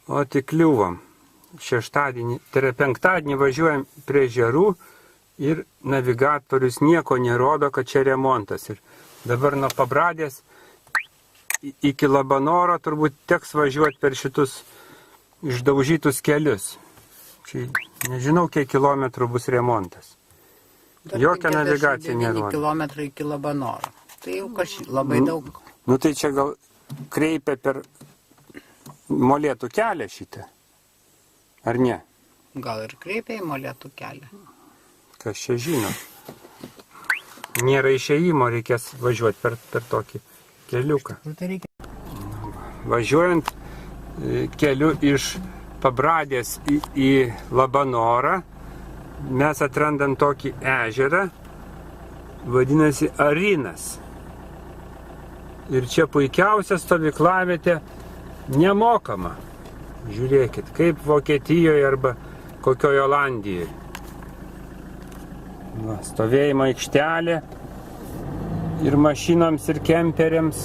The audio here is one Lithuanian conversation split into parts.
O tik kliuvom. Šeštadienį, tai yra penktadienį važiuojam prie ežerų ir navigatorius nieko nerodo, kad čia remontas. Ir dabar nuo Pabradės iki Labanoro turbūt teks važiuoti per šitus išdaužytus kelius. Čia nežinau, kiek kilometrų bus remontas. Jokia navigacija nerodo. 9 kilometrai iki Labanoro. Tai jau labai daug. Nu tai čia gal kreipia per Molėtų kelią šitą. Ar ne? Gal ir kreipia į Molėtų kelią. Kas čia žino? Nėra išėjimo, reikės važiuoti per tokį keliuką. Važiuojant keliu iš Pabradės į Labanorą, mes atrandam tokį ežerą, vadinasi Arinas. Ir čia puikiausia stovyklavietė nemokama. Žiūrėkit, kaip Vokietijoje arba kokioje Olandijoje. Va, stovėjimo aikštelė ir mašinoms ir kemperiams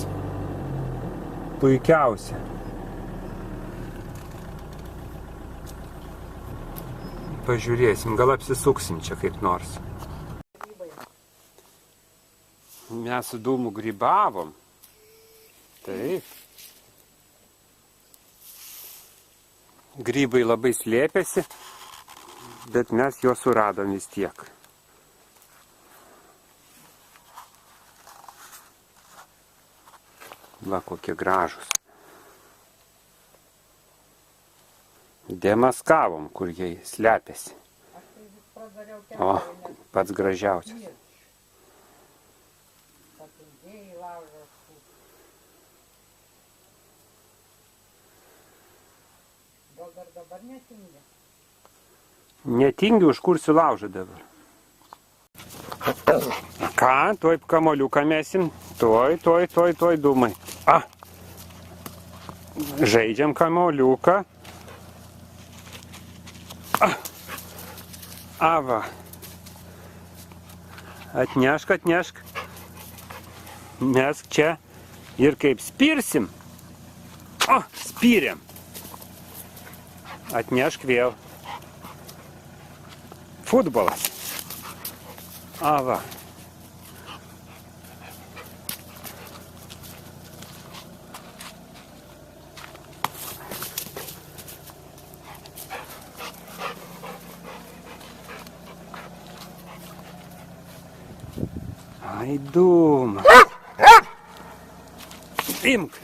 puikiausia. Pažiūrėsim, gal apsisuksim čia kaip nors. Mes su dūmu grybavom. Taip. Grybai labai slėpėsi, bet mes juos suradom vis tiek. Va, kokie gražus. Demaskavom, kur jie slepiasi. O, pats gražiausias. Gal dabar netingi? Netingi, užkursiu laužą dabar. Ką, tuoj kamoliuką mesim. Tuoj dūmai. Žaidžiam kamoliuką. Va. Atnešk. Mes čia ir kaip spirsim. Spyrėm. Atnešk vėl. Futbolas. Va. Ai, dūma. Imk.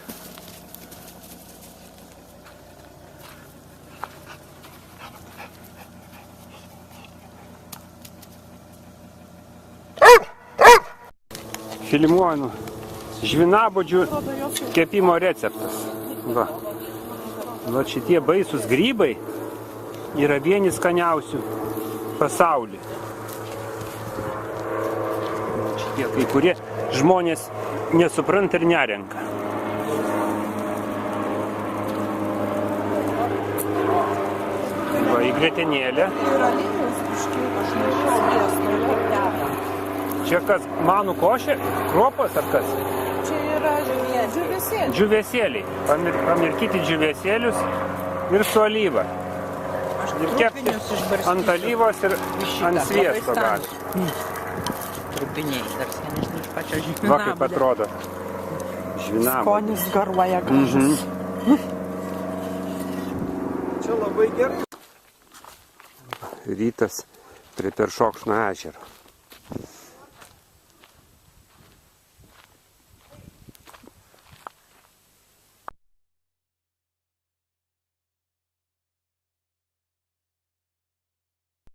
Filmuoju žvinabodžių kepimo receptas. Va šitie baisūs grybai yra vieni skaniausių pasaulyje. Šitie kai kurie žmonės nesupranta ir nerenka. Va, į grietinėlę. Čia kas, manų košė? Kruopas ar kas? Čia yra džiūvėsėliai. Džiūvėsėliai. Pamirkyti džiūvėsėlius ir su alyva. Ir kepti ant alyvos ir ant sviesto gali. Trupiniai, dar senesni iš pačio žvinabodžio. Va kaip atrodo. Žvinabodžio. Skonis garuoja gražus. Čia labai gerai. Rytas prie Peršokšno ežero.